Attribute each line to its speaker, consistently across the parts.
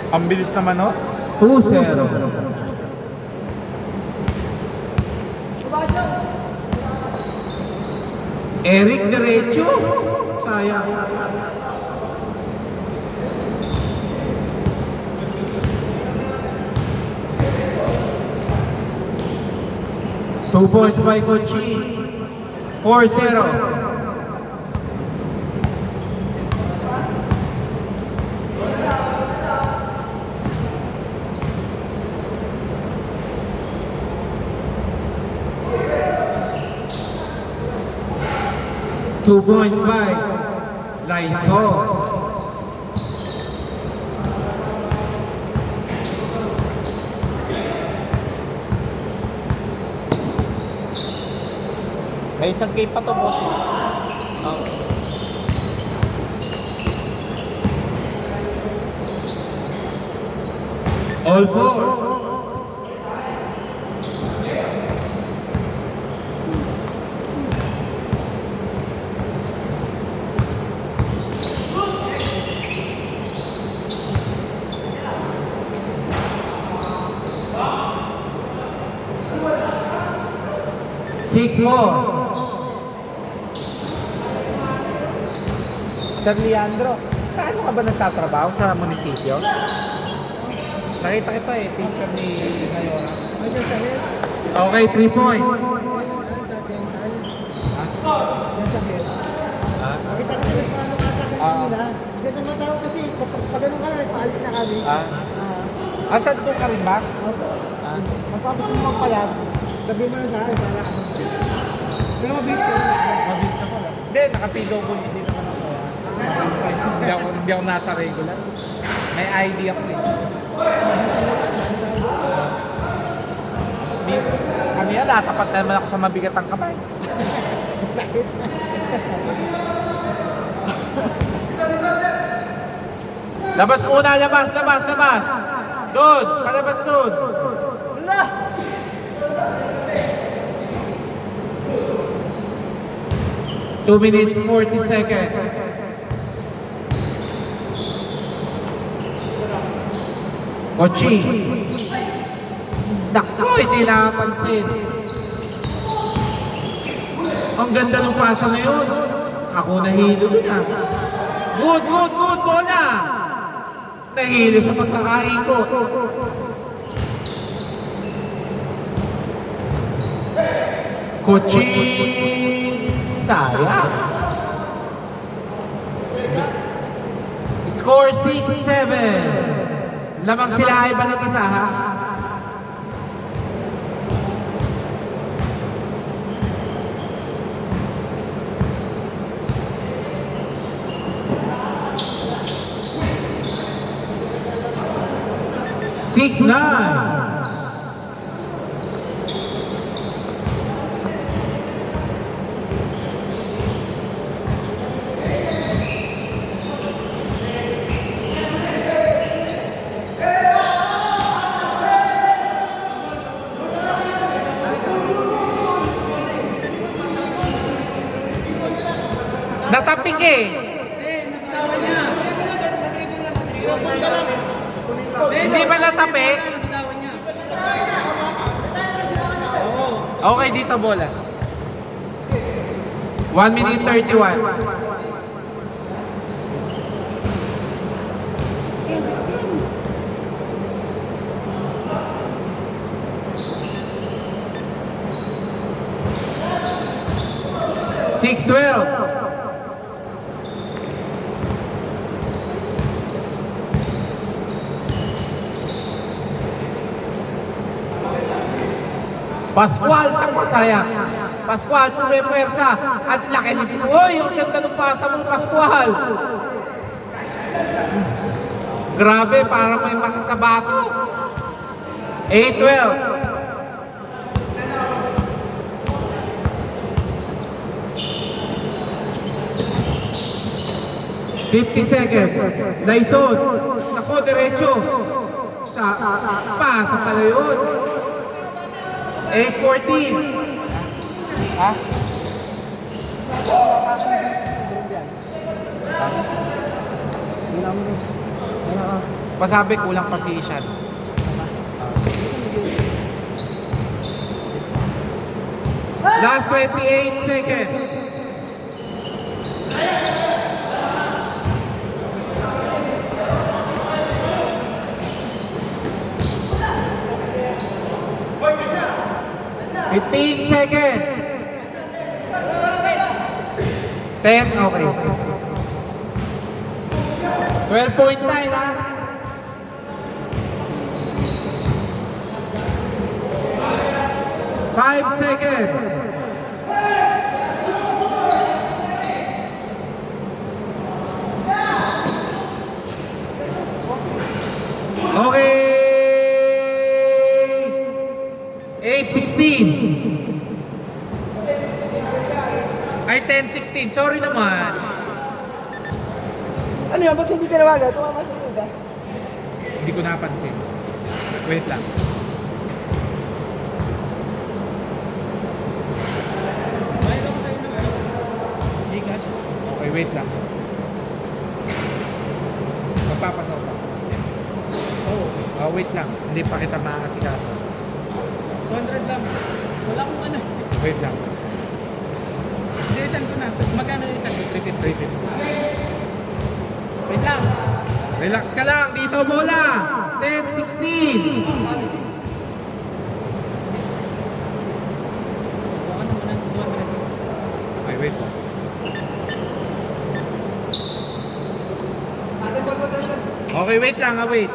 Speaker 1: Ang bilis naman, no?
Speaker 2: 2-0. Eric Derecho. Sayang. Two points by Kochi. 4-0. Two points by Lysol.
Speaker 1: May isang game pa to, boss.
Speaker 2: All four. Six more.
Speaker 1: Sir Leandro, saan ka ba nagtatrabaho? Sa munisipyo? Nakita kita eh, picture ni Ngayon.
Speaker 2: Okay, 3 points.
Speaker 1: Asan doon ka rin ba?
Speaker 3: Magpapasin mo ang payag, sabi mo na sa akin, para ako. Pero mabilis ka na.
Speaker 1: Mabilis na pala. Hindi, naka-PWD naman ako. Hindi ako nasa regular. May ID ako eh. Kanina, natapat naman ako sa mabigat ang kamay.
Speaker 3: Sakit.
Speaker 2: Labas una, labas. Doon, palabas doon.
Speaker 3: Wala!
Speaker 2: 2 minutes, 40 seconds. Kochi. Naku, hindi napansin. Ang ganda ng pasa na yun. Ako nahilo dun ah. Good, bola! Nahilo sa pagkakaikot. Kochi. Sayang. Score 6-7. Lamang sila ay ba ng isa ha? Six, nine. Natapik eh. Hindi ba natapik? Okay, dito bola. 1 minute 31. Six 12. Pascual, ako sayang. Pascual, pumepersa. At laki ni Pito. Uy, ang ganda ng pasa mo, Pascual. Grabe, parang may mata sa bato. 8-12. $50 seconds. Laison. Ako, diretso. Sa pasa pala yun. 8-14.
Speaker 1: Ha?
Speaker 3: Ginamos. Ano?
Speaker 2: Pasabi, kulang position. Last 28 seconds. Fifteen seconds. 10, okay. 12.9 ha. Five seconds. Okay. 8:16. Ay, 10:16. Sorry naman.
Speaker 3: Ano yun? Ba't hindi pinawaga? Tumama sa iyo ba?
Speaker 2: Hindi ko napansin. Wait lang. Okay, wait lang. Magpapasaw pa. Oh, wait lang. Hindi pa kita makakasikaso.
Speaker 4: 200 lang. Wala akong ano.
Speaker 2: Wait lang.
Speaker 4: Hindi, isan ko na. Magkano yung isan?
Speaker 2: 350.
Speaker 4: Wait lang.
Speaker 2: Relax ka lang. Dito bola. 10:16.
Speaker 4: Baka naman ng 200.
Speaker 2: Okay, wait lang.
Speaker 3: Ating ball possession.
Speaker 2: Okay, wait lang. Wait.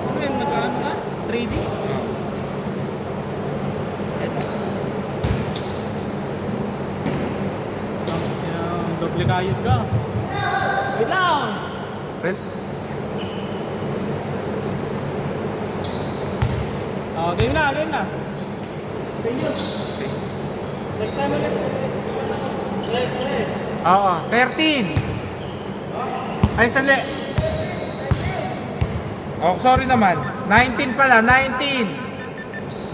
Speaker 4: Ano yun? Nagkaano ka? 3D? Doble kayod ka. Wait lang! Game na, game na. Next time ulit. Less.
Speaker 2: Oo, 13. Ay, sali. Oh, sorry naman. 19 pala, 19.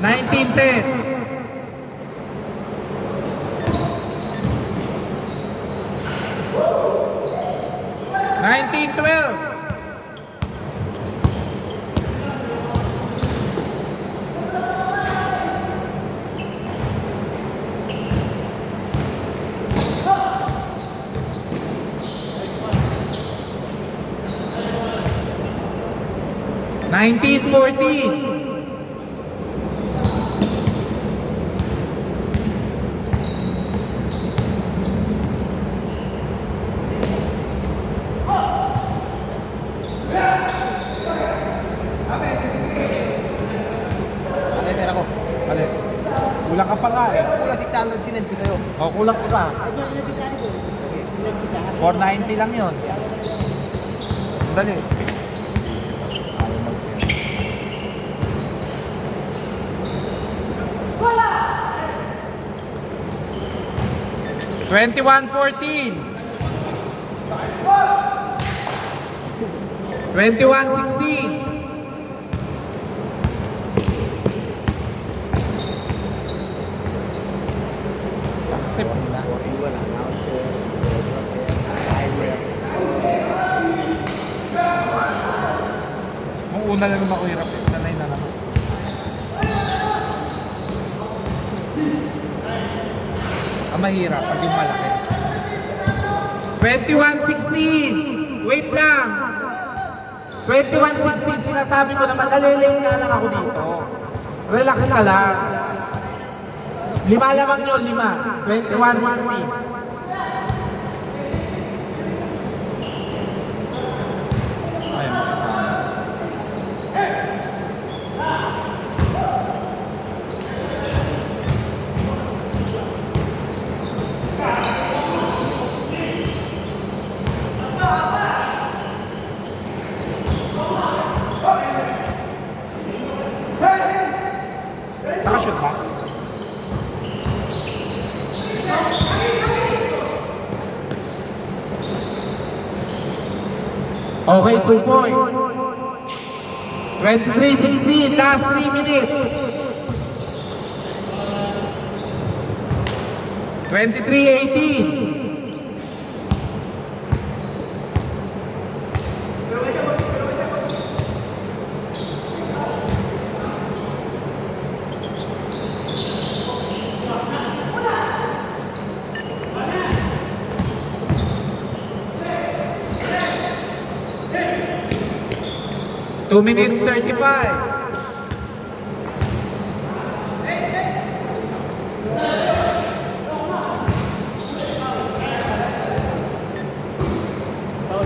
Speaker 2: 19-10. 19-12. Nineteen 14.
Speaker 3: Ay, pera ko.
Speaker 2: Bale. Kulang ka pa nga eh.
Speaker 3: Kulang 600 sinend ko sa'yo.
Speaker 2: O, kulang ka pa.
Speaker 3: Ay, doon nabita ko. Nabita.
Speaker 2: 490 lang yun. Dali. Ayaw mag-send. Wala! 21-14. 21-16. Accept mo na.
Speaker 3: Wala na ako sir.
Speaker 2: Nung una lang naman ako hirap eh. Sanay na naman. Ang mahirap pag yung malaki. 21-16! Wait lang! 21-16, sinasabi ko naman, nalilate nga lang ako dito. Relax ka lang. 5 lamang yun, 5. 21-16. Ayaw makasama. Nakashoot ba? Okay, 2 points. 23-16, last 3 minutes. 23-18. 2 minutes 35.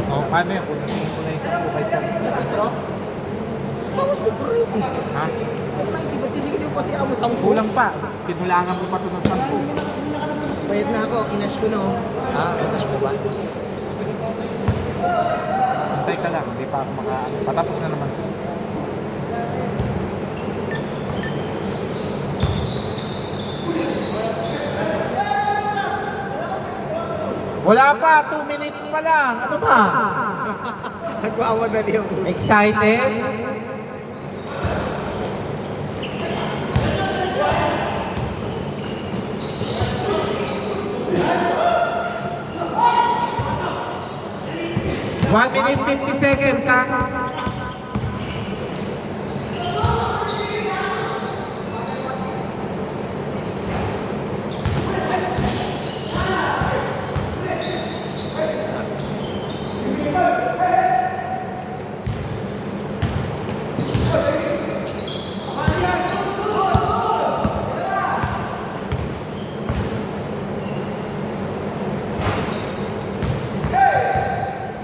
Speaker 1: Oh, paano yan? Kung naging ko na yung 10 by 10.
Speaker 3: Bawas mo bro ito.
Speaker 1: Ha?
Speaker 3: Di ba sisigilin ko kasi ako sa
Speaker 1: Kulang pa. Pinulangan mo pa ito ng 10.
Speaker 3: Bayad na ako, inash ko na oh.
Speaker 1: Ah, itas mo ba? Antay ka lang, hindi pa ako patapos na naman.
Speaker 2: Wala pa, 2 minutes pa lang. Ano ba?
Speaker 3: Nagwawadali ako.
Speaker 2: Excited? One minute 50 seconds, ha?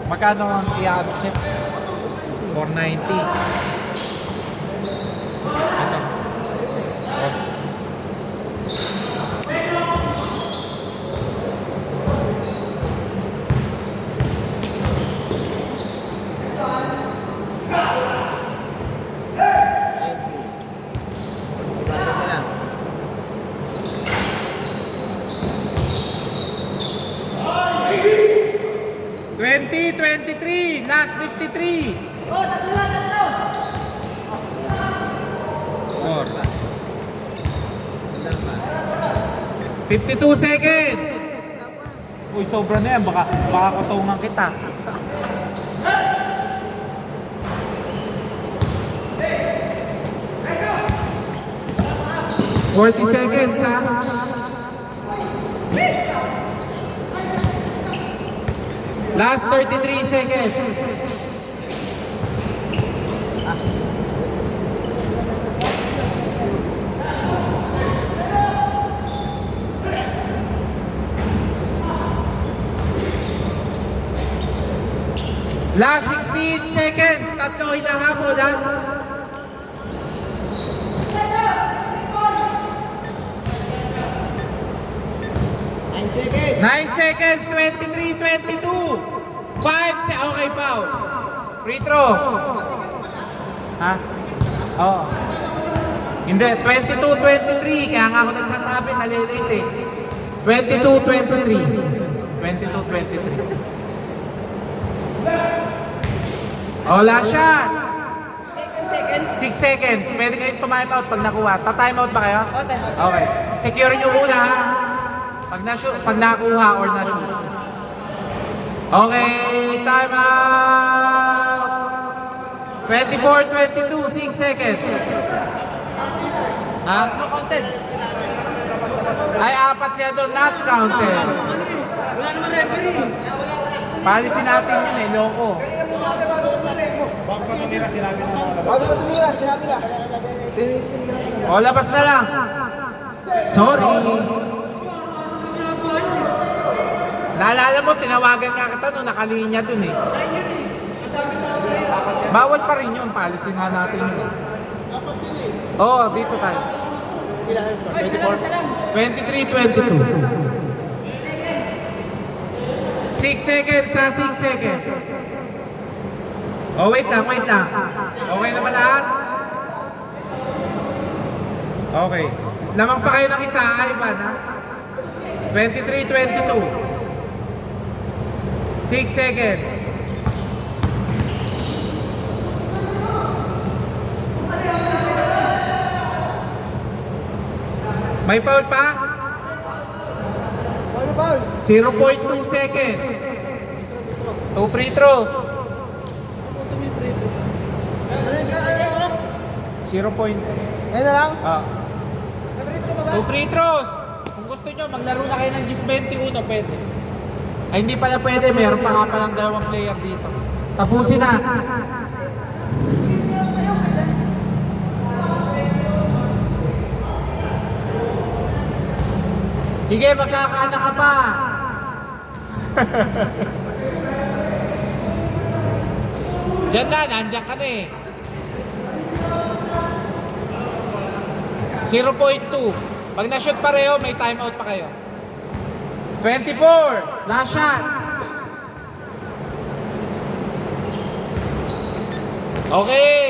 Speaker 1: Magkano ang i-accept? 490. Ito.
Speaker 3: Bayad na lang.
Speaker 2: 23, last 53.
Speaker 3: Oh, tatlo lang, tatlo!
Speaker 2: 52 seconds.
Speaker 1: Uy, sobra na yan. Baka kutungan kita.
Speaker 2: Forty seconds, ha? Last 33 seconds. Last 16 seconds. Tatlo hinahabol, ha? Nine seconds, 23, 22. 5 se okay, foul. Free throw.
Speaker 1: Ha? Oo.
Speaker 2: Hindi, 22, 23. Kaya nga ako nagsasabi, nalilate eh. 22, 23. 22, 23. Oh, last shot. 6 seconds. Pwede kayong time out pag nakuha. Ta-time out ba kayo? Okay. Secure nyo muna, ha? Pag nakuha or na-shoot. Okay, time out! 24, 22, 6 seconds. Ha? Ay, apat siya doon, not counted.
Speaker 4: Wala naman referee.
Speaker 2: Palisin natin yun eh, loko.
Speaker 1: Bago pa tumira, sinabi na.
Speaker 3: Bago pa tumira, sinabi na.
Speaker 2: O, labas na lang. Sorry. Naalala mo, tinawagan nga kita nung nakalinya dun eh. Bawal pa rin yun, palisin nga natin yun eh. Oo, dito tayo. 23, 22. 6 seconds ha, 6 seconds. Oh, wait lang, wait lang. Okay na ba lahat? Okay. Lamang pa kayo ng isa, Ivan ha? 23, 22. 6 seconds. May foul pa?
Speaker 3: Ano ba?
Speaker 2: 0.2 seconds. 2 free throws.
Speaker 3: Ano yung oras?
Speaker 2: 0 point.
Speaker 3: Ngayon na lang?
Speaker 2: Ah. 2 free throws. Kung gusto nyo, maglaro na kayo ng GIS 21, pwede. Ay, hindi pala pwede. Mayroon pa nga palang dalawang player dito. Tapusin na. Sige, magkakaana ka pa. Diyan na, nandiyan ka na eh. 0.2. Pag na-shoot pareho, may timeout pa kayo. 24. Last shot. Okay.